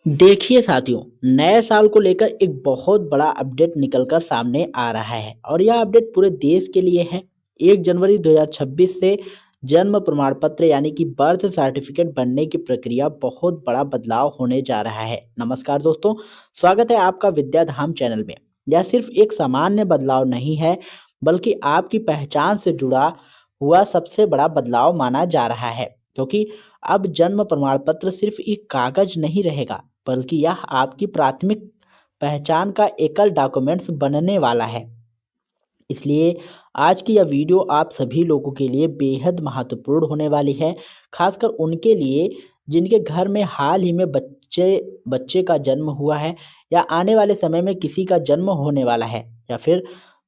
देखिए साथियों, नए साल को लेकर एक बहुत बड़ा अपडेट निकलकर सामने आ रहा है और यह अपडेट पूरे देश के लिए है। 1 जनवरी 2026 से जन्म प्रमाण पत्र यानी कि बर्थ सर्टिफिकेट बनने की प्रक्रिया बहुत बड़ा बदलाव होने जा रहा है। नमस्कार दोस्तों, स्वागत है आपका विद्याधाम चैनल में। यह सिर्फ एक सामान्य बदलाव नहीं है, बल्कि आपकी पहचान से जुड़ा हुआ सबसे बड़ा बदलाव माना जा रहा है, क्योंकि अब जन्म प्रमाण पत्र सिर्फ एक कागज नहीं रहेगा, बल्कि यह आपकी प्राथमिक पहचान का एकल डॉक्यूमेंट्स बनने वाला है। इसलिए आज की यह वीडियो आप सभी लोगों के लिए बेहद महत्वपूर्ण होने वाली है, खासकर उनके लिए जिनके घर में हाल ही में बच्चे बच्चे का जन्म हुआ है या आने वाले समय में किसी का जन्म होने वाला है, या फिर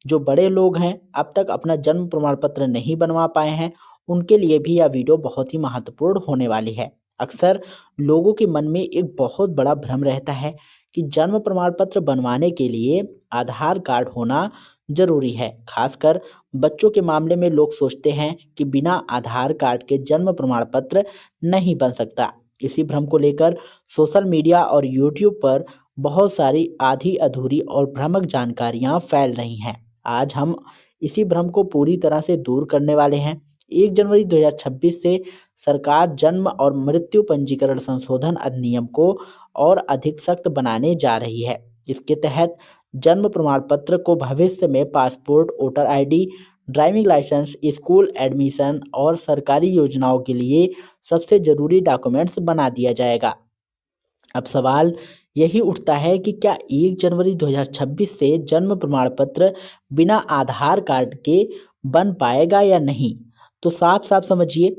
जो बड़े लोग हैं अब तक अपना जन्म प्रमाण पत्र नहीं बनवा पाए हैं, उनके लिए भी यह वीडियो बहुत ही महत्वपूर्ण होने वाली है। अक्सर लोगों के मन में एक बहुत बड़ा भ्रम रहता है कि जन्म प्रमाण पत्र बनवाने के लिए आधार कार्ड होना ज़रूरी है। खासकर बच्चों के मामले में लोग सोचते हैं कि बिना आधार कार्ड के जन्म प्रमाण पत्र नहीं बन सकता। इसी भ्रम को लेकर सोशल मीडिया और यूट्यूब पर बहुत सारी आधी अधूरी और भ्रामक जानकारियां फैल रही हैं। आज हम इसी भ्रम को पूरी तरह से दूर करने वाले हैं। 1 जनवरी 2026 से सरकार जन्म और मृत्यु पंजीकरण संशोधन अधिनियम को और अधिक सख्त बनाने जा रही है। इसके तहत जन्म प्रमाण पत्र को भविष्य में passport, voter ID, driving licence, school admission और सरकारी योजनाओं के लिए सबसे ज़रूरी डॉक्यूमेंट्स बना दिया जाएगा। अब सवाल यही उठता है कि क्या 1 जनवरी 2026 से जन्म प्रमाण पत्र बिना आधार कार्ड के बन पाएगा या नहीं? तो साफ साफ समझिए,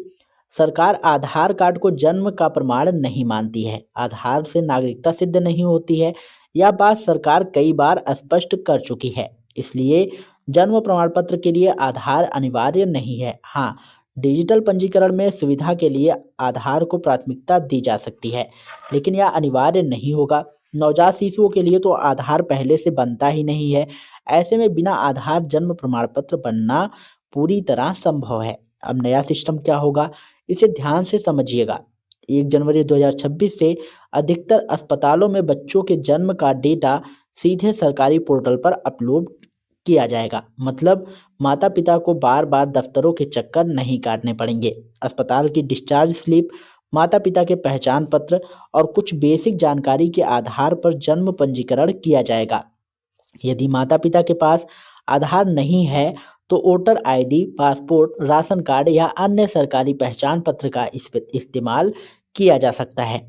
सरकार आधार कार्ड को जन्म का प्रमाण नहीं मानती है। आधार से नागरिकता सिद्ध नहीं होती है। यह बात सरकार कई बार स्पष्ट कर चुकी है। इसलिए जन्म प्रमाण पत्र के लिए आधार अनिवार्य नहीं है। हाँ, डिजिटल पंजीकरण में सुविधा के लिए आधार को प्राथमिकता दी जा सकती है, लेकिन यह अनिवार्य नहीं होगा। नवजात शिशुओं के लिए तो आधार पहले से बनता ही नहीं है। ऐसे में बिना आधार जन्म प्रमाण पत्र बनना पूरी तरह संभव है। अब नया सिस्टम क्या होगा, इसे ध्यान से समझिएगा। 1 जनवरी 2026 से अधिकतर अस्पतालों में बच्चों के जन्म का डेटा सीधे सरकारी पोर्टल पर अपलोड किया जाएगा। मतलब माता पिता को बार बार दफ्तरों के चक्कर नहीं काटने पड़ेंगे। अस्पताल की डिस्चार्ज स्लिप, माता पिता के पहचान पत्र और कुछ बेसिक जानकारी के आधार पर जन्म पंजीकरण किया जाएगा। यदि माता पिता के पास आधार नहीं है तो voter ID, passport, ration card या अन्य सरकारी पहचान पत्र का इस्तेमाल किया जा सकता है।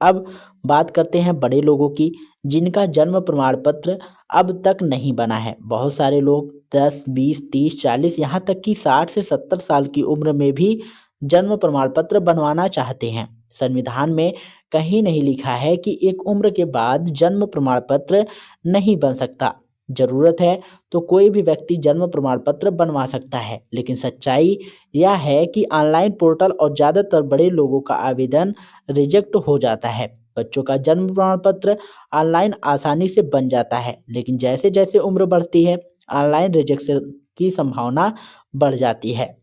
अब बात करते हैं बड़े लोगों की, जिनका जन्म प्रमाण पत्र अब तक नहीं बना है। बहुत सारे लोग 10, 20, 30, 40 यहाँ तक कि 60 से 70 साल की उम्र में भी जन्म प्रमाण पत्र बनवाना चाहते हैं। संविधान में कहीं नहीं लिखा है कि एक उम्र के बाद जन्म प्रमाण पत्र नहीं बन सकता। जरूरत है तो कोई भी व्यक्ति जन्म प्रमाण पत्र बनवा सकता है, लेकिन सच्चाई यह है कि ऑनलाइन पोर्टल और ज़्यादातर बड़े लोगों का आवेदन रिजेक्ट हो जाता है। बच्चों का जन्म प्रमाण पत्र ऑनलाइन आसानी से बन जाता है, लेकिन जैसे जैसे उम्र बढ़ती है ऑनलाइन रिजेक्शन की संभावना बढ़ जाती है।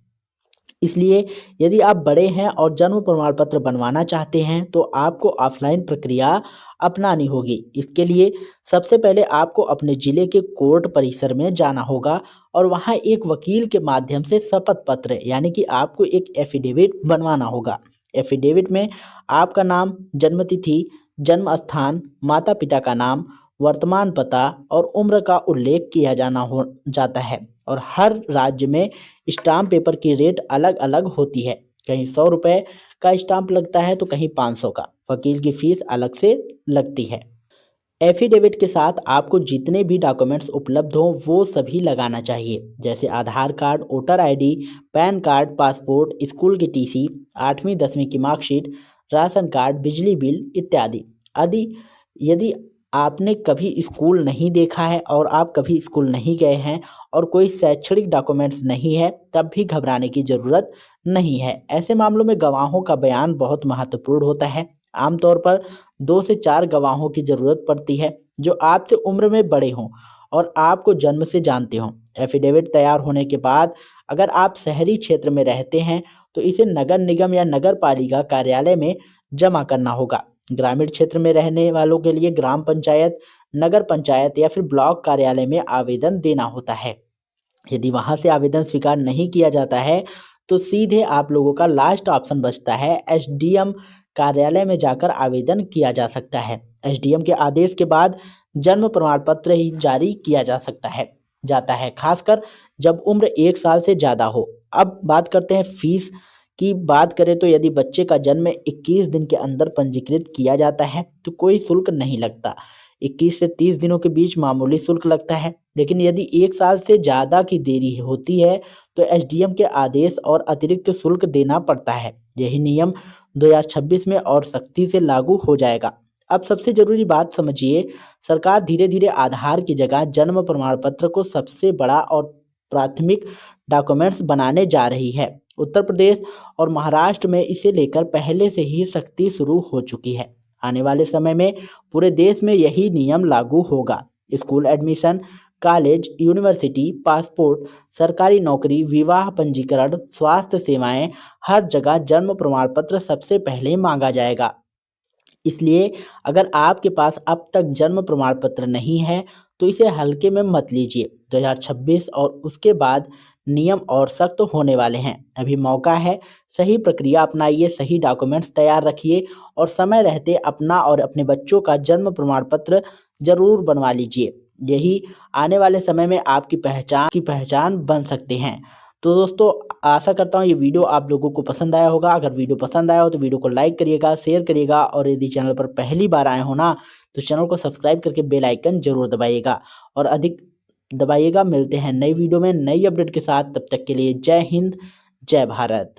इसलिए यदि आप बड़े हैं और जन्म प्रमाण पत्र बनवाना चाहते हैं तो आपको ऑफलाइन प्रक्रिया अपनानी होगी। इसके लिए सबसे पहले आपको अपने ज़िले के कोर्ट परिसर में जाना होगा और वहां एक वकील के माध्यम से शपथ पत्र यानी कि आपको एक एफिडेविट बनवाना होगा। एफिडेविट में आपका नाम, जन्म तिथि, जन्म स्थान, माता पिता का नाम, वर्तमान पता और उम्र का उल्लेख किया जाना हो जाता है। और हर राज्य में स्टाम्प पेपर की रेट अलग अलग होती है। कहीं 100 रुपये का स्टाम्प लगता है तो कहीं 500 का। वकील की फीस अलग से लगती है। एफिडेविट के साथ आपको जितने भी डॉक्यूमेंट्स उपलब्ध हों वो सभी लगाना चाहिए, जैसे Aadhaar card, voter ID, PAN card, passport, school की टीसी, 8वीं 10वीं की मार्कशीट, राशन कार्ड, बिजली बिल इत्यादि। आदि यदि आपने कभी स्कूल नहीं देखा है और आप कभी स्कूल नहीं गए हैं और कोई शैक्षणिक डॉक्यूमेंट्स नहीं है, तब भी घबराने की ज़रूरत नहीं है। ऐसे मामलों में गवाहों का बयान बहुत महत्वपूर्ण होता है। आमतौर पर 2 से 4 गवाहों की ज़रूरत पड़ती है जो आपसे उम्र में बड़े हों और आपको जन्म से जानते हों। एफिडेविट तैयार होने के बाद अगर आप शहरी क्षेत्र में रहते हैं तो इसे नगर निगम या नगर पालिका कार्यालय में जमा करना होगा। ग्रामीण क्षेत्र में रहने वालों के लिए ग्राम पंचायत, नगर पंचायत या फिर ब्लॉक कार्यालय में आवेदन देना होता है। यदि वहाँ से आवेदन स्वीकार नहीं किया जाता है तो सीधे आप लोगों का लास्ट ऑप्शन बचता है, एसडीएम कार्यालय में जाकर आवेदन किया जा सकता है। एसडीएम के आदेश के बाद जन्म प्रमाण पत्र ही जारी किया जाता है, खासकर जब उम्र 1 साल से ज़्यादा हो। अब बात करते हैं फीस की। बात करें तो यदि बच्चे का जन्म 21 दिन के अंदर पंजीकृत किया जाता है तो कोई शुल्क नहीं लगता। 21 से 30 दिनों के बीच मामूली शुल्क लगता है, लेकिन यदि 1 साल से ज़्यादा की देरी होती है तो एसडीएम के आदेश और अतिरिक्त शुल्क देना पड़ता है। यही नियम 2026 में और सख्ती से लागू हो जाएगा। अब सबसे ज़रूरी बात समझिए, सरकार धीरे धीरे आधार की जगह जन्म प्रमाण पत्र को सबसे बड़ा और प्राथमिक डॉक्यूमेंट्स बनाने जा रही है। उत्तर प्रदेश और महाराष्ट्र में इसे लेकर पहले से ही सख्ती शुरू हो चुकी है। आने वाले समय में पूरे देश में यही नियम लागू होगा। School admission, college, university, passport, सरकारी नौकरी, विवाह पंजीकरण, स्वास्थ्य सेवाएं, हर जगह जन्म प्रमाण पत्र सबसे पहले मांगा जाएगा। इसलिए अगर आपके पास अब तक जन्म प्रमाण पत्र नहीं है तो इसे हल्के में मत लीजिए। 2026 और उसके बाद नियम और सख्त होने वाले हैं। अभी मौका है, सही प्रक्रिया अपनाइए, सही डॉक्यूमेंट्स तैयार रखिए और समय रहते अपना और अपने बच्चों का जन्म प्रमाण पत्र जरूर बनवा लीजिए। यही आने वाले समय में आपकी पहचान बन सकते हैं। तो दोस्तों, आशा करता हूँ ये वीडियो आप लोगों को पसंद आया होगा। अगर वीडियो पसंद आया हो तो वीडियो को लाइक करिएगा, शेयर करिएगा और यदि चैनल पर पहली बार आए हो ना तो चैनल को सब्सक्राइब करके बेल आइकन जरूर दबाइएगा और अधिक दबाइएगा। मिलते हैं नई वीडियो में नई अपडेट के साथ, तब तक के लिए जय हिंद, जय भारत।